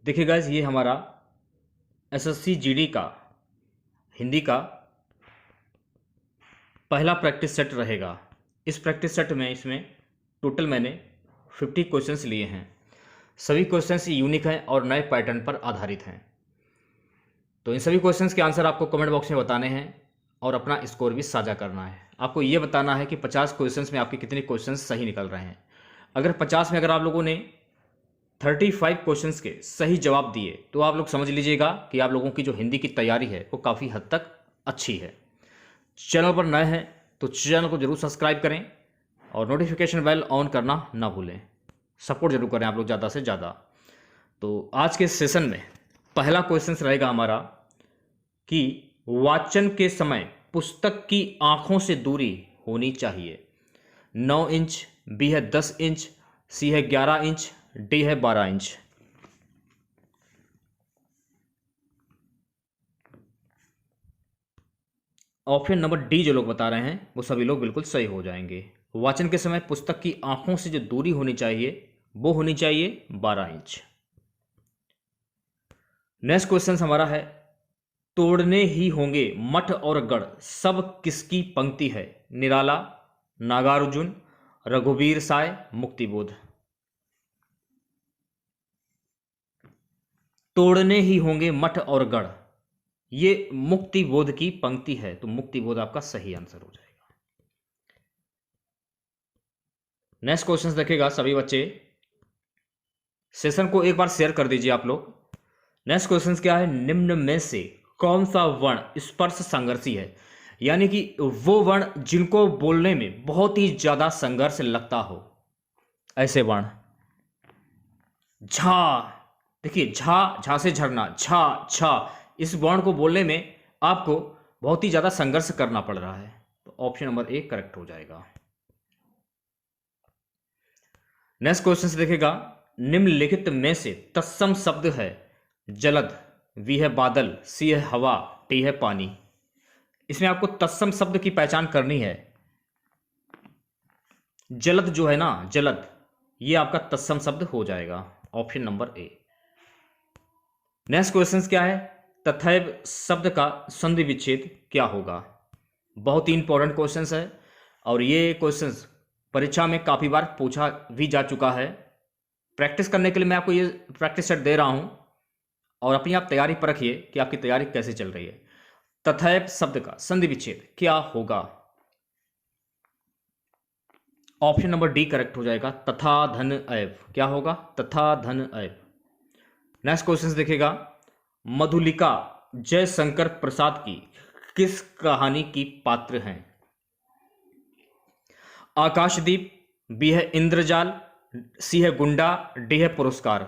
देखिए गाइस, ये हमारा एसएससी जीडी का हिंदी का पहला प्रैक्टिस सेट रहेगा। इस प्रैक्टिस सेट में इसमें टोटल मैंने 50 क्वेश्चंस लिए हैं। सभी क्वेश्चंस यूनिक हैं और नए पैटर्न पर आधारित हैं। तो इन सभी क्वेश्चंस के आंसर आपको कमेंट बॉक्स में बताने हैं और अपना स्कोर भी साझा करना है। आपको ये बताना है कि 50 क्वेश्चंस में आपके कितने क्वेश्चंस सही निकल रहे हैं। अगर 50 में अगर आप लोगों ने 35 क्वेश्चंस के सही जवाब दिए तो आप लोग समझ लीजिएगा कि आप लोगों की जो हिंदी की तैयारी है वो काफ़ी हद तक अच्छी है। चैनल पर नए हैं तो चैनल को जरूर सब्सक्राइब करें और नोटिफिकेशन बेल ऑन करना ना भूलें। सपोर्ट जरूर करें आप लोग ज़्यादा से ज़्यादा। तो आज के सेशन में पहला क्वेश्चन रहेगा हमारा कि वाचन के समय पुस्तक की आंखों से दूरी होनी चाहिए। 9 इंच, बी है 10 इंच, सी है 11 इंच, डी है 12 इंच। ऑप्शन नंबर डी जो लोग बता रहे हैं वो सभी लोग बिल्कुल सही हो जाएंगे। वाचन के समय पुस्तक की आंखों से जो दूरी होनी चाहिए वो होनी चाहिए 12 इंच। नेक्स्ट क्वेश्चन हमारा है, तोड़ने ही होंगे मठ और गढ़ सब किसकी पंक्ति है? निराला, नागार्जुन, रघुवीर साय, मुक्तिबोध। तोड़ने ही होंगे मठ और गढ़, ये मुक्तिबोध की पंक्ति है, तो मुक्तिबोध आपका सही आंसर हो जाएगा। नेक्स्ट क्वेश्चन देखेगा सभी बच्चे, सेशन को एक बार शेयर कर दीजिए आप लोग। नेक्स्ट क्वेश्चन क्या है, निम्न में से कौन सा वर्ण स्पर्श संघर्षी है? यानी कि वो वर्ण जिनको बोलने में बहुत ही ज्यादा संघर्ष लगता हो, ऐसे वर्ण। झा, देखिए झा, झा से झरना, झा छा, इस वर्ण को बोलने में आपको बहुत ही ज्यादा संघर्ष करना पड़ रहा है, तो ऑप्शन नंबर ए करेक्ट हो जाएगा। नेक्स्ट क्वेश्चन देखेगा, निम्नलिखित में से तत्सम शब्द है जलद, वी है बादल, सी है हवा, टी है पानी। इसमें आपको तत्सम शब्द की पहचान करनी है। जलद जो है ना, जलद, ये आपका तत्सम शब्द हो जाएगा, option number A. Next question क्या है, तथैव शब्द का संधि विच्छेद क्या होगा? बहुत ही इंपॉर्टेंट क्वेश्चन है और ये क्वेश्चन परीक्षा में काफी बार पूछा भी जा चुका है। प्रैक्टिस करने के लिए मैं आपको ये प्रैक्टिस सेट दे रहा हूं और अपनी आप तैयारी पर रखिए कि आपकी तैयारी कैसे चल रही है। तथैव शब्द का संधि विच्छेद क्या होगा? ऑप्शन नंबर डी करेक्ट हो जाएगा, तथा धन ऐव। क्या होगा? तथा धन ऐव। नेक्स्ट क्वेश्चन देखेगा, मधुलिका जयशंकर प्रसाद की किस कहानी की पात्र हैं? आकाशदीप, बी है इंद्रजाल, सी है गुंडा, डी है पुरस्कार।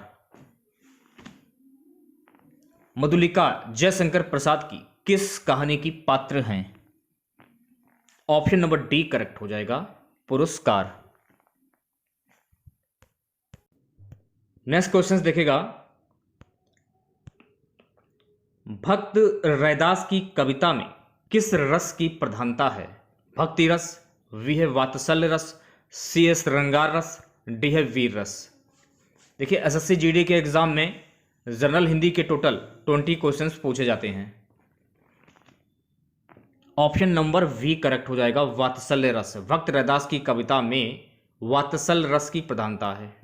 मधुलिका जयशंकर प्रसाद की किस कहानी की पात्र हैं? ऑप्शन नंबर डी करेक्ट हो जाएगा, पुरस्कार। नेक्स्ट क्वेश्चन देखेगा, भक्त रैदास की कविता में किस रस की प्रधानता है? भक्ति रस, वी है वात्सल्य रस, सी है श्रृंगार रस, डी है वीर रस। देखिए एसएससी जीडी के एग्जाम में जनरल हिंदी के टोटल 20 क्वेश्चंस पूछे जाते हैं। ऑप्शन नंबर वी करेक्ट हो जाएगा, वात्सल्य रस। भक्त रैदास की कविता में वात्सल्य रस की प्रधानता है।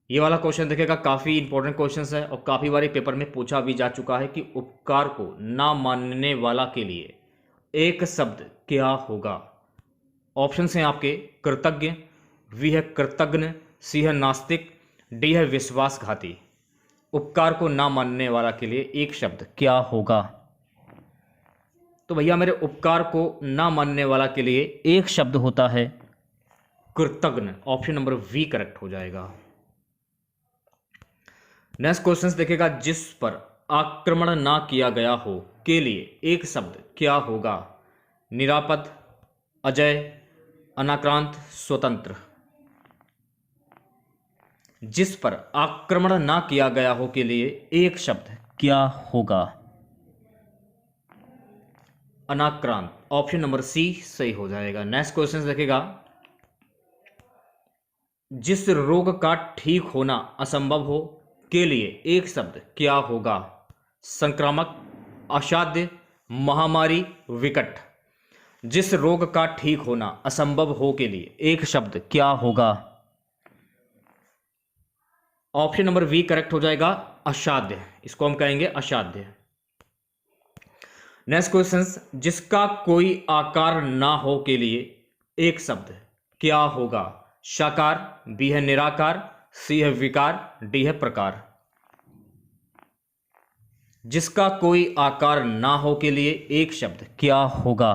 ये वाला क्वेश्चन देखेगा, काफ़ी इंपॉर्टेंट क्वेश्चन है और काफ़ी बार पेपर में पूछा भी जा चुका है कि उपकार को ना मानने वाला के लिए एक शब्द क्या होगा? ऑप्शन हैं आपके, कृतज्ञ, वी है कृतज्ञ, सी है नास्तिक, डी है विश्वासघाती। उपकार को ना मानने वाला के लिए एक शब्द क्या होगा? तो भैया मेरे उपकार को ना मानने वाला के लिए एक शब्द होता है कृतज्ञ। ऑप्शन नंबर वी करेक्ट हो जाएगा। नेक्स्ट क्वेश्चन देखेगा, जिस पर आक्रमण ना किया गया हो के लिए एक शब्द क्या होगा? निरापद, अजय, अनाक्रांत, स्वतंत्र। जिस पर आक्रमण ना किया गया हो के लिए एक शब्द क्या होगा? अनाक्रांत। ऑप्शन नंबर सी सही हो जाएगा। नेक्स्ट क्वेश्चन देखेगा, जिस रोग का ठीक होना असंभव हो के लिए एक शब्द क्या होगा? संक्रामक, असाध्य, महामारी, विकट। जिस रोग का ठीक होना असंभव हो के लिए एक शब्द क्या होगा? ऑप्शन नंबर बी करेक्ट हो जाएगा, असाध्य। इसको हम कहेंगे असाध्य। नेक्स्ट क्वेश्चन, जिसका कोई आकार ना हो के लिए एक शब्द क्या होगा? साकार, बी है निराकार, सी है विकार, डी है प्रकार। जिसका कोई आकार ना हो के लिए एक शब्द क्या होगा?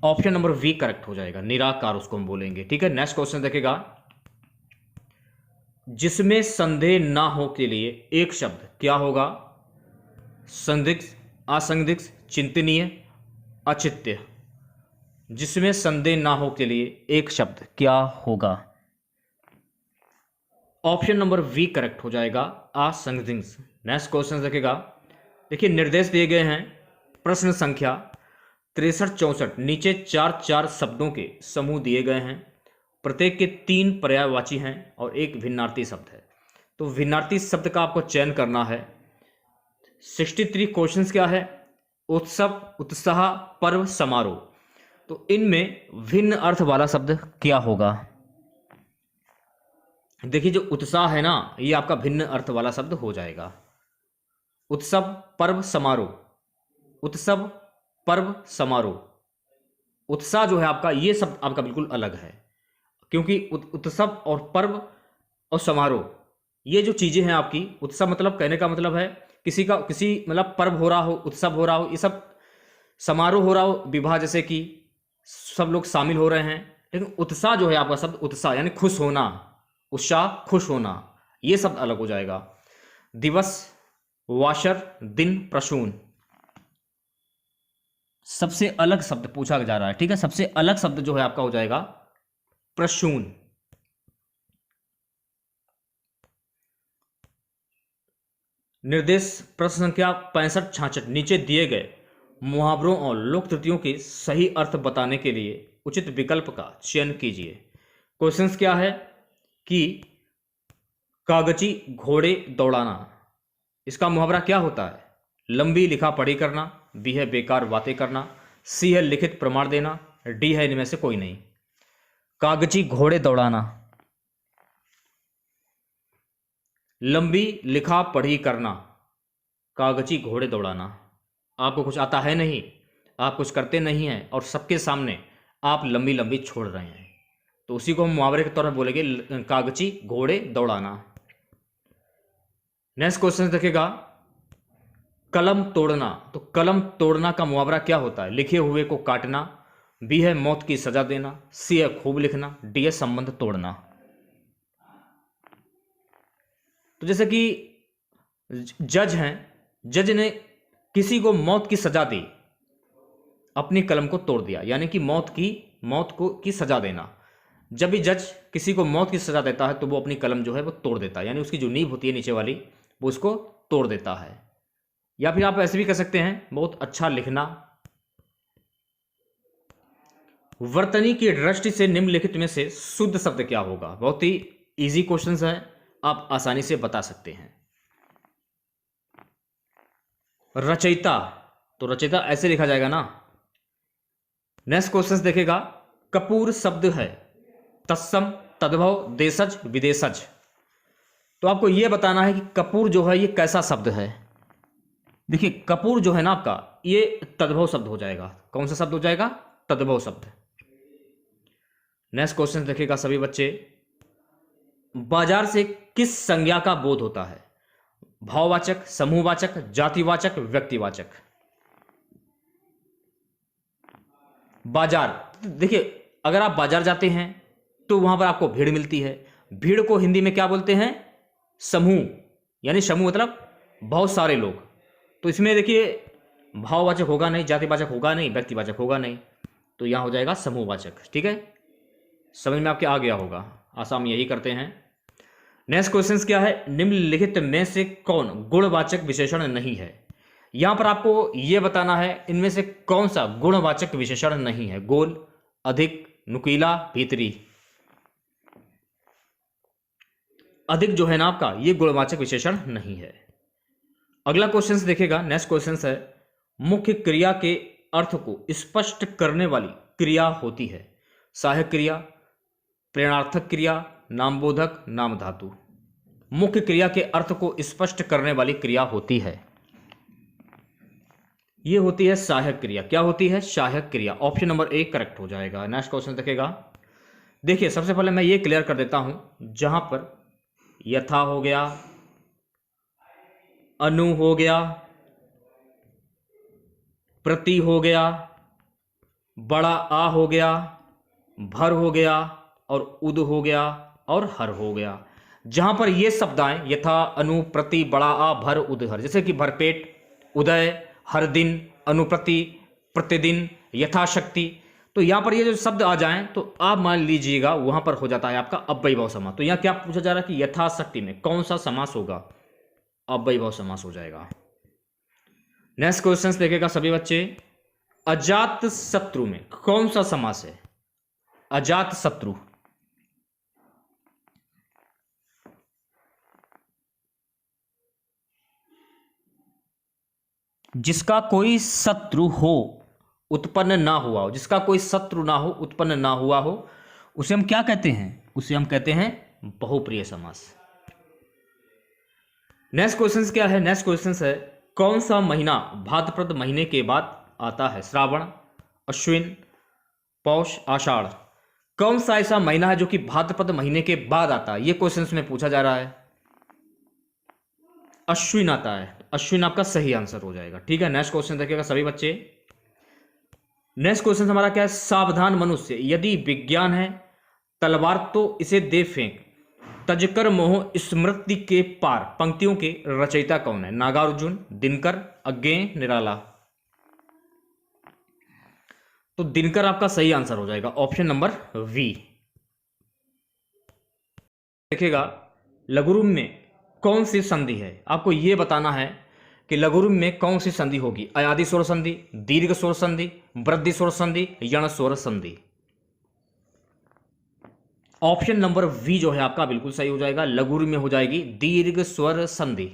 ऑप्शन नंबर बी करेक्ट हो जाएगा, निराकार उसको हम बोलेंगे। ठीक है, नेक्स्ट क्वेश्चन देखेगा, जिसमें संदेह ना हो के लिए एक शब्द क्या होगा? संदिग्ध, असंदिग्ध, चिंतनीय, अचित्य। जिसमें संदेह ना हो के लिए एक शब्द क्या होगा? ऑप्शन नंबर बी करेक्ट हो जाएगा, असंदिग्ध। नेक्स्ट क्वेश्चन देखेगा, देखिए निर्देश दिए गए हैं, प्रश्न संख्या 63-64, नीचे 4-4 शब्दों के समूह दिए गए हैं, प्रत्येक के 3 पर्यायवाची हैं और एक भिन्नार्थी शब्द है। तो भिन्नार्थी शब्द का आपको चयन करना है। 63 क्वेश्चंस क्या है? उत्सव, उत्साह, पर्व, समारोह। तो इनमें भिन्न अर्थ वाला शब्द क्या होगा? देखिए जो उत्साह है ना, ये आपका भिन्न अर्थ वाला शब्द हो जाएगा। उत्सव, पर्व, समारोह। उत्सव, पर्व, समारोह। उत्साह जो है आपका, ये शब्द आपका बिल्कुल अलग है, क्योंकि उत्सव और पर्व और समारोह ये जो चीजें हैं आपकी, उत्सव मतलब कहने का मतलब है किसी मतलब पर्व हो रहा हो, उत्सव हो रहा हो, ये सब समारोह हो रहा हो, विवाह जैसे कि सब लोग शामिल हो रहे हैं। लेकिन उत्साह जो है आपका शब्द, उत्साह यानी खुश होना, उत्साह, खुश होना, ये शब्द अलग हो जाएगा। दिवस, वाशर, दिन, प्रसून। सबसे अलग शब्द पूछा जा रहा है। ठीक है, सबसे अलग शब्द जो है आपका हो जाएगा प्रसून। निर्देश प्रश्न संख्या 65-66, नीचे दिए गए मुहावरों और लोक त्रुटियों के सही अर्थ बताने के लिए उचित विकल्प का चयन कीजिए। क्वेश्चंस क्या है कि कागजी घोड़े दौड़ाना, इसका मुहावरा क्या होता है? लंबी लिखा पढ़ी करना, बी है बेकार बातें करना, सी है लिखित प्रमाण देना, डी है इनमें से कोई नहीं। कागजी घोड़े दौड़ाना, लंबी लिखा पढ़ी करना, कागजी घोड़े दौड़ाना। आपको कुछ आता है नहीं, आप कुछ करते नहीं हैं और सबके सामने आप लंबी लंबी छोड़ रहे हैं, तो उसी को हम मुहावरे के तौर पर बोलेंगे कागजी घोड़े दौड़ाना। नेक्स्ट क्वेश्चन देखेगा, कलम तोड़ना। तो कलम तोड़ना का मुहावरा क्या होता है? लिखे हुए को काटना, बी है मौत की सजा देना, सी है खूब लिखना, डी है संबंध तोड़ना। तो जैसे कि जज हैं, जज ने किसी को मौत की सजा दी, अपनी कलम को तोड़ दिया, यानी कि मौत की सजा देना। जब भी जज किसी को मौत की सजा देता है तो वो अपनी कलम जो है वो तोड़ देता है, यानी उसकी जो नींव होती है नीचे वाली, वो उसको तोड़ देता है। या फिर आप ऐसे भी कह सकते हैं, बहुत अच्छा लिखना। वर्तनी की दृष्टि से निम्नलिखित में से शुद्ध शब्द क्या होगा? बहुत ही इजी क्वेश्चंस है, आप आसानी से बता सकते हैं। रचयिता, तो रचयिता ऐसे लिखा जाएगा ना। नेक्स्ट क्वेश्चन देखेगा, कपूर शब्द है तत्सम, तद्भव, देशज, विदेशज। तो आपको यह बताना है कि कपूर जो है ये कैसा शब्द है। देखिए कपूर जो है ना आपका, ये तद्भव शब्द हो जाएगा। कौन सा शब्द हो जाएगा? तद्भव शब्द। नेक्स्ट क्वेश्चन देखेगा सभी बच्चे, बाजार से किस संज्ञा का बोध होता है? भाववाचक, समूहवाचक, जातिवाचक, व्यक्तिवाचक। बाजार, देखिए अगर आप बाजार जाते हैं तो वहां पर आपको भीड़ मिलती है। भीड़ को हिंदी में क्या बोलते हैं? समूह, यानी समूह मतलब बहुत सारे लोग। तो इसमें देखिए भाववाचक होगा नहीं, जातिवाचक होगा नहीं, व्यक्तिवाचक होगा नहीं, तो यहां हो जाएगा समूहवाचक। ठीक है, समझ में आपके आ गया होगा। आसाम यही करते हैं। नेक्स्ट क्वेश्चन क्या है, निम्नलिखित में से कौन गुणवाचक विशेषण नहीं है? यहां पर आपको यह बताना है इनमें से कौन सा गुणवाचक विशेषण नहीं है। गोल, अधिक, नुकीला, भीतरी। अधिक जो है ना आपका, ये गुणवाचक विशेषण नहीं है। अगला क्वेश्चन देखिएगा, नेक्स्ट क्वेश्चन है, मुख्य क्रिया के अर्थ को स्पष्ट करने वाली क्रिया होती है। सहायक क्रिया, प्रेरणार्थक क्रिया, नामबोधक, नाम धातु। मुख्य क्रिया के अर्थ को स्पष्ट करने वाली क्रिया होती है, ये होती है सहायक क्रिया। क्या होती है? सहायक क्रिया। ऑप्शन नंबर ए करेक्ट हो जाएगा। नेक्स्ट क्वेश्चन देखेगा, देखिए सबसे पहले मैं ये क्लियर कर देता हूं, जहां पर यथा हो गया, अनु हो गया, प्रति हो गया, बड़ा आ हो गया, भर हो गया और उद हो गया और हर हो गया। जहां पर ये शब्द आए, यथा, अनु, प्रति, बड़ा आ, भर, उद, हर, जैसे कि भरपेट, उदय, हर दिन, अनुप्रति, प्रतिदिन, यथाशक्ति, तो यहां पर ये जो शब्द आ जाएं तो आप मान लीजिएगा वहां पर हो जाता है आपका अव्ययीभाव समास। तो यहां क्या पूछा जा रहा है कि यथाशक्ति में कौन सा समास होगा? अव्ययीभाव समास हो जाएगा। नेक्स्ट क्वेश्चन देखेगा सभी बच्चे, अजात शत्रु में कौन सा समास है? अजात शत्रु, जिसका कोई शत्रु हो, उत्पन्न ना हुआ हो, जिसका कोई शत्रु ना हो, उत्पन्न ना हुआ हो, उसे हम क्या कहते हैं? उसे हम कहते हैं बहुप्रिय समास। नेक्स्ट क्वेश्चन क्या है? नेक्स्ट क्वेश्चन है, कौन सा महीना भाद्रपद महीने के बाद आता है? श्रावण, अश्विन, पौष, आषाढ़। कौन सा ऐसा महीना है जो कि भाद्रपद महीने के बाद आता है? ये क्वेश्चन में पूछा जा रहा है। अश्विन आता है। अश्विन आपका सही आंसर हो जाएगा। ठीक है, नेक्स्ट क्वेश्चन देखिएगा सभी बच्चे। नेक्स्ट क्वेश्चन हमारा क्या है? सावधान मनुष्य, यदि विज्ञान है तलवार तो इसे दे फेंक, तजकर मोह स्मृति के पार। पंक्तियों के रचयिता कौन है? नागार्जुन, दिनकर, अज्ञेय, निराला। तो दिनकर आपका सही आंसर हो जाएगा, ऑप्शन नंबर वी। देखिएगा, लघुरूप में कौन सी संधि है? आपको यह बताना है कि लघुरूप में कौन सी संधि होगी। अयादि स्वर संधि, दीर्घ स्वर संधि, वृद्धि स्वर संधि, यण स्वर संधि। ऑप्शन नंबर वी जो है आपका बिल्कुल सही हो जाएगा। लघुरूप में हो जाएगी दीर्घ स्वर संधि।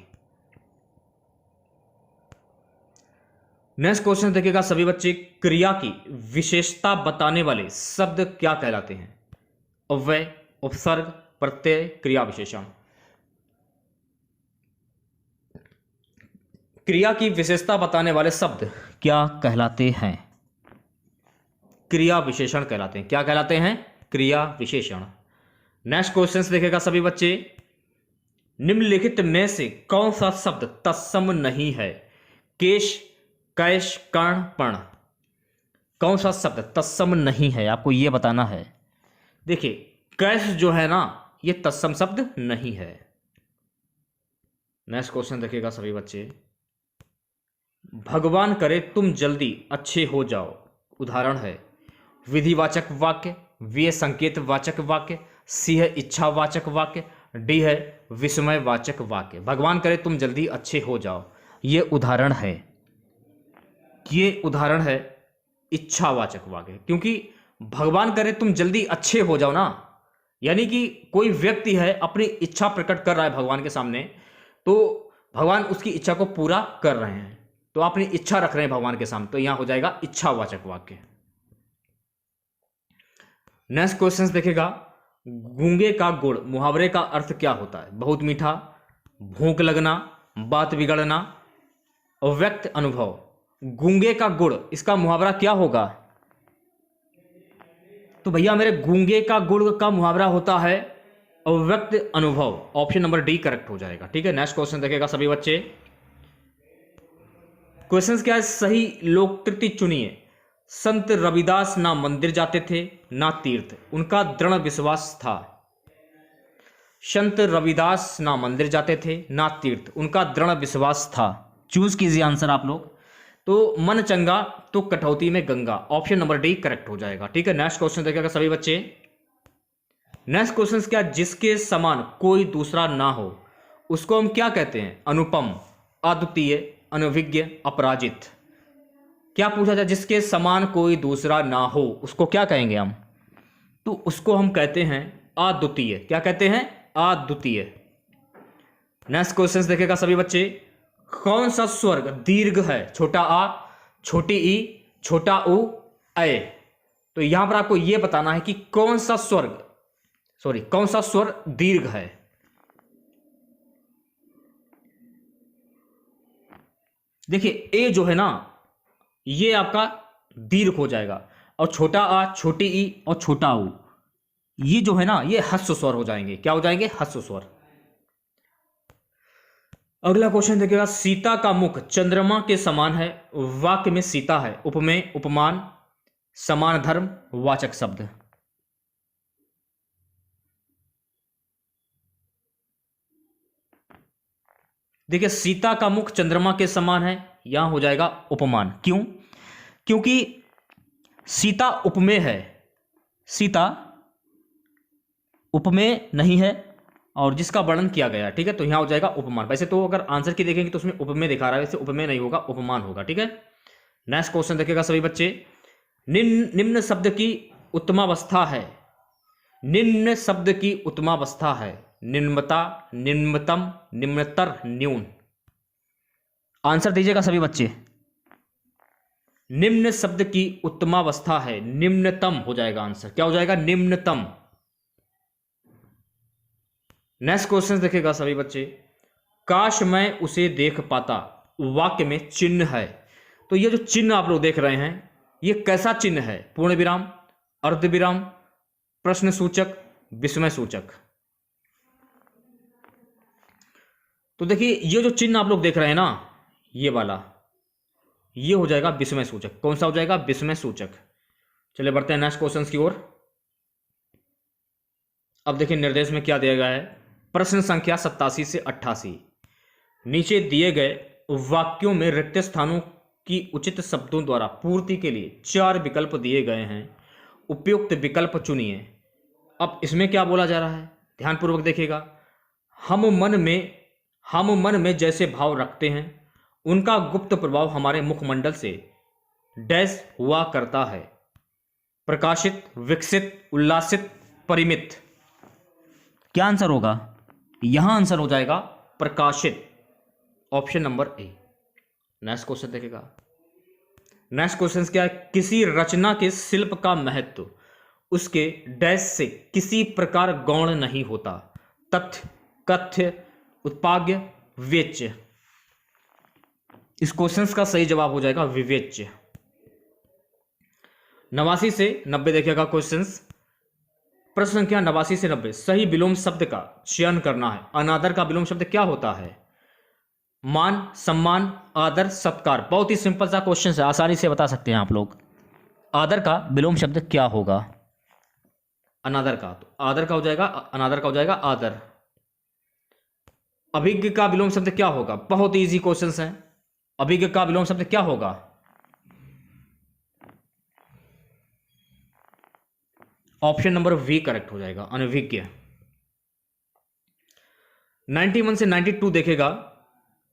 नेक्स्ट क्वेश्चन देखिएगा सभी बच्चे, क्रिया की विशेषता बताने वाले शब्द क्या कहलाते हैं? अव्यय, उपसर्ग, प्रत्यय, क्रिया विशेषण। क्रिया की विशेषता बताने वाले शब्द क्या कहलाते हैं? क्रिया विशेषण कहलाते हैं। क्या कहलाते हैं? क्रिया विशेषण। नेक्स्ट क्वेश्चन देखेगा सभी बच्चे, निम्नलिखित में से कौन सा शब्द तत्सम नहीं है? केश, कैश, कर्ण, पर्ण। कौन सा शब्द तत्सम नहीं है, आपको यह बताना है। देखिए, कैश जो है ना, यह तत्सम शब्द नहीं है। नेक्स्ट क्वेश्चन देखिएगा सभी बच्चे, भगवान करे तुम जल्दी अच्छे हो जाओ। उदाहरण है विधिवाचक वाक्य, वी संकेत वाचक वाक्य, सी है इच्छावाचक वाक्य, डी है विस्मयवाचक वाक्य। भगवान करे तुम जल्दी अच्छे हो जाओ, ये उदाहरण है। ये उदाहरण है इच्छावाचक वाक्य, क्योंकि भगवान करे तुम जल्दी अच्छे हो जाओ ना, यानी कि कोई व्यक्ति है अपनी इच्छा प्रकट कर रहा है भगवान के सामने, तो भगवान उसकी इच्छा को पूरा कर रहे हैं, तो अपनी इच्छा रख रहे हैं भगवान के सामने, तो यहां हो जाएगा इच्छावाचक वाक्य। नेक्स्ट क्वेश्चन देखेगा, गूंगे का गुड़ मुहावरे का अर्थ क्या होता है? बहुत मीठा, भूख लगना, बात बिगड़ना, अव्यक्त अनुभव। गूंगे का गुड़, इसका मुहावरा क्या होगा? तो भैया मेरे गूंगे का गुड़ का मुहावरा होता है अव्यक्त अनुभव। ऑप्शन नंबर डी करेक्ट हो जाएगा। ठीक है, नेक्स्ट क्वेश्चन देखेगा सभी बच्चे। क्वेश्चन क्या है? सही लोककृति चुनिए। संत रविदास ना मंदिर जाते थे ना तीर्थ, उनका दृढ़ विश्वास था। संत रविदास ना मंदिर जाते थे ना तीर्थ, उनका दृढ़ विश्वास था। चूज कीजिए आंसर आप लोग। तो मन चंगा तो कटौती में Ganga. Option number D correct हो जाएगा। ठीक है, नेक्स्ट क्वेश्चन देखिएगा सभी बच्चे। नेक्स्ट क्वेश्चन क्या? जिसके समान कोई दूसरा ना हो उसको हम क्या कहते हैं? अनुपम, अद्वितीय, अनभिज्ञ, अपराजित। क्या पूछा जाए? जिसके समान कोई दूसरा ना हो उसको क्या कहेंगे हम? तो उसको हम कहते हैं अद्वितीय। क्या कहते हैं? अद्वितीय। नेक्स्ट क्वेश्चन देखेगा सभी बच्चे, कौन सा स्वर्ग दीर्घ है? छोटा आ, छोटी ई, छोटा उ, ए। तो यहां पर आपको यह बताना है कि कौन सा स्वर दीर्घ है। देखिए ए जो है ना, ये आपका दीर्घ हो जाएगा, और छोटा आ, छोटी ई और छोटा उ, ये जो है ना, ये ह्रस्व स्वर हो जाएंगे। क्या हो जाएंगे? ह्रस्व स्वर। अगला क्वेश्चन देखिएगा, सीता का मुख चंद्रमा के समान है, वाक्य में सीता है, उपमेय, उपमान, समान धर्म, वाचक शब्द। देखिए सीता का मुख चंद्रमा के समान है, यहां हो जाएगा उपमान। क्यों? क्योंकि सीता उपमेय है, सीता उपमेय नहीं है और जिसका वर्णन किया गया, ठीक है, तो यहां हो जाएगा उपमान। वैसे तो अगर आंसर की देखेंगे तो उसमें उपमेय दिखा रहा है, वैसे उपमेय नहीं होगा, उपमान होगा, ठीक है। नेक्स्ट क्वेश्चन देखिएगा सभी बच्चे, निम्न शब्द की उत्तमावस्था है, निम्न शब्द की उत्तमावस्था है, निम्नता, निम्नतम, निम्नतर, न्यून। आंसर दीजिएगा सभी बच्चे। निम्न शब्द की उत्तमावस्था है, निम्नतम हो जाएगा आंसर। क्या हो जाएगा? निम्नतम। नेक्स्ट क्वेश्चन देखेगा सभी बच्चे, काश मैं उसे देख पाता, वाक्य में चिन्ह है। तो ये जो चिन्ह आप लोग देख रहे हैं, ये कैसा चिन्ह है? पूर्ण विराम, अर्ध विराम, प्रश्न सूचक, विस्मय सूचक। तो देखिए ये जो चिन्ह आप लोग देख रहे हैं ना, ये वाला, ये हो जाएगा विस्मय सूचक। कौन सा हो जाएगा? विस्मय सूचक। चलिए बढ़ते हैं नेक्स्ट क्वेश्चन की ओर। अब देखिए निर्देश में क्या दिया गया है, प्रश्न संख्या 87 से 88। नीचे दिए गए वाक्यों में रिक्त स्थानों की उचित शब्दों द्वारा पूर्ति के लिए 4 विकल्प दिए गए हैं, उपयुक्त विकल्प चुनिए। अब इसमें क्या बोला जा रहा है, ध्यानपूर्वक देखिएगा। हम मन में जैसे भाव रखते हैं, उनका गुप्त प्रभाव हमारे मुखमंडल से डैश हुआ करता है। प्रकाशित, विकसित, उल्लासित, परिमित। क्या आंसर होगा? यहां आंसर हो जाएगा प्रकाशित, option number A. Next question देखेगा। नेक्स्ट क्वेश्चन क्या है, किसी रचना के शिल्प का महत्व उसके डैश से किसी प्रकार गौण नहीं होता। तथ्य, कथ्य, उत्पाद्य, वेच्य। इस क्वेश्चन का सही जवाब हो जाएगा विवेच्य। 89 से 90 देखिएगा क्वेश्चन। प्रश्न संख्या 89 से 90, सही विलोम शब्द का चयन करना है। अनादर का विलोम शब्द क्या होता है? मान, सम्मान, आदर, सत्कार। बहुत ही सिंपल सा क्वेश्चन है, आसानी से बता सकते हैं आप लोग। आदर का विलोम शब्द क्या होगा? अनादर का, तो आदर का हो जाएगा, अनादर का हो जाएगा आदर। अभिज्ञ का विलोम शब्द क्या होगा? बहुत ही इजी क्वेश्चन है। अभिज्ञ का विलोम शब्द क्या होगा? ऑप्शन नंबर वी करेक्ट हो जाएगा, अनभिज्ञ। 91 से 92 देखेगा।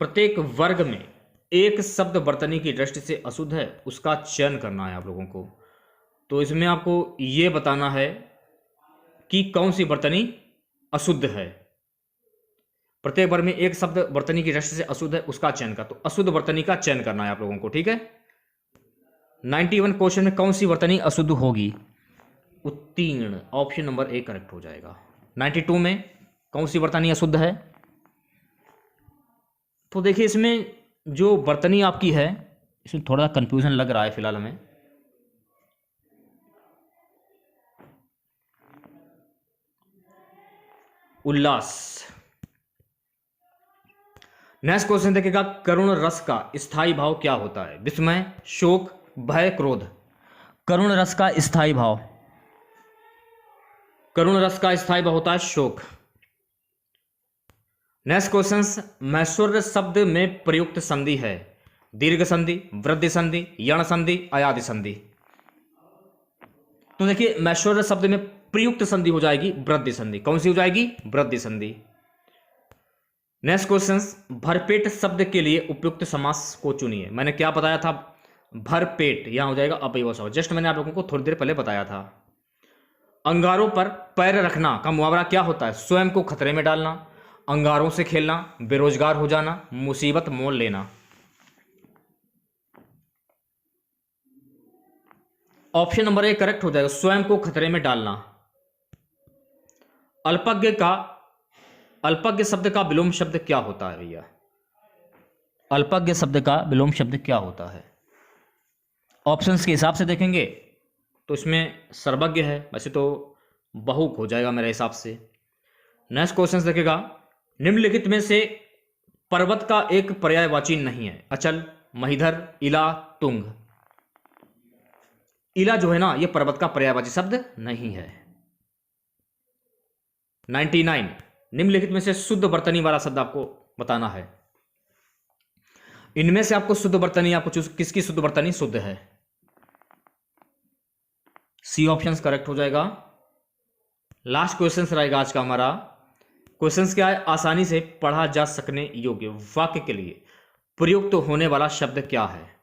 प्रत्येक वर्ग में एक शब्द वर्तनी की दृष्टि से अशुद्ध है, उसका चयन करना है आप लोगों को। तो इसमें आपको यह बताना है कि कौन सी वर्तनी अशुद्ध है। प्रत्येक वर्ग में एक शब्द वर्तनी की दृष्टि से अशुद्ध है, उसका चयन कर, तो अशुद्ध वर्तनी का चयन करना है आप लोगों को, ठीक है। 91 क्वेश्चन में कौन सी वर्तनी अशुद्ध होगी? उत्तीर्ण, ऑप्शन नंबर ए करेक्ट हो जाएगा। 92 में कौन सी वर्तनी अशुद्ध है? तो देखिए इसमें जो वर्तनी आपकी है, इसमें थोड़ा कंफ्यूजन लग रहा है फिलहाल हमें। उल्लास। नेक्स्ट क्वेश्चन देखिएगा, करुण रस का स्थायी भाव क्या होता है? विस्मय, शोक, भय, क्रोध। करुण रस का स्थायी भाव, करुण रस का स्थायी भाव होता है शोक। नेक्स्ट क्वेश्चन, मैश्वर्य शब्द में प्रयुक्त संधि है। दीर्घ संधि, वृद्धि संधि, यण संधि, अयादि संधि। तो देखिए मैश्वर्य शब्द में प्रयुक्त संधि हो जाएगी वृद्धि संधि। कौन सी हो जाएगी? वृद्धि संधि। नेक्स्ट क्वेश्चन, भरपेट शब्द के लिए उपयुक्त समास को चुनिए। मैंने क्या बताया था? भरपेट, यहां हो जाएगा अवयव शब्द। जस्ट मैंने आप लोगों को थोड़ी देर पहले बताया था। अंगारों पर पैर रखना का मुहावरा क्या होता है? स्वयं को खतरे में डालना, अंगारों से खेलना, बेरोजगार हो जाना, मुसीबत मोल लेना। ऑप्शन नंबर ए करेक्ट हो जाएगा, स्वयं को खतरे में डालना। अल्पज्ञ शब्द का विलोम शब्द क्या होता है भैया? अल्पज्ञ शब्द का विलोम शब्द क्या होता है? ऑप्शंस के हिसाब से देखेंगे तो इसमें सर्वज्ञ है, वैसे तो बहुक हो जाएगा मेरे हिसाब से। नेक्स्ट क्वेश्चन देखेगा, निम्नलिखित में से पर्वत का एक पर्यायवाची नहीं है। अचल, महीधर, इला, तुंग। इला जो है ना, ये पर्वत का पर्यायवाची शब्द नहीं है। 99, निम्नलिखित में से शुद्ध बर्तनी वाला शब्द आपको बताना है। इनमें से आपको शुद्ध बर्तनी, आपको चूज किसकी शुद्ध बर्तनी शुद्ध है? सी ऑप्शन करेक्ट हो जाएगा। लास्ट क्वेश्चन रहेगा आज का हमारा। क्वेश्चन क्या है? आसानी से पढ़ा जा सकने योग्य वाक्य के लिए प्रयुक्त होने वाला शब्द क्या है?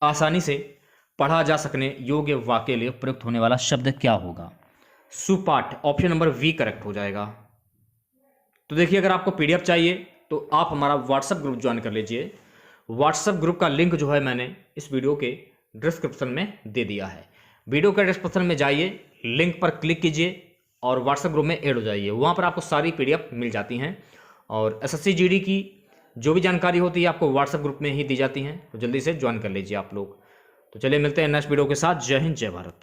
आसानी से पढ़ा जा सकने योग्य वाक्य के लिए प्रयुक्त होने वाला शब्द क्या होगा? सुपाठ, ऑप्शन नंबर वी करेक्ट हो जाएगा। तो देखिए, अगर आपको पीडीएफ चाहिए तो आप हमारा व्हाट्सएप ग्रुप ज्वाइन कर लीजिए। व्हाट्सएप ग्रुप का लिंक जो है मैंने इस वीडियो के डिस्क्रिप्शन में दे दिया है। वीडियो के डिस्क्रिप्शन में जाइए, लिंक पर क्लिक कीजिए और व्हाट्सएप ग्रुप में ऐड हो जाइए। वहाँ पर आपको सारी पीडीएफ मिल जाती हैं और एसएससी जीडी की जो भी जानकारी होती है आपको व्हाट्सएप ग्रुप में ही दी जाती हैं। तो जल्दी से ज्वाइन कर लीजिए आप लोग। तो चलिए मिलते हैं नेक्स्ट वीडियो के साथ। जय हिंद, जय भारत।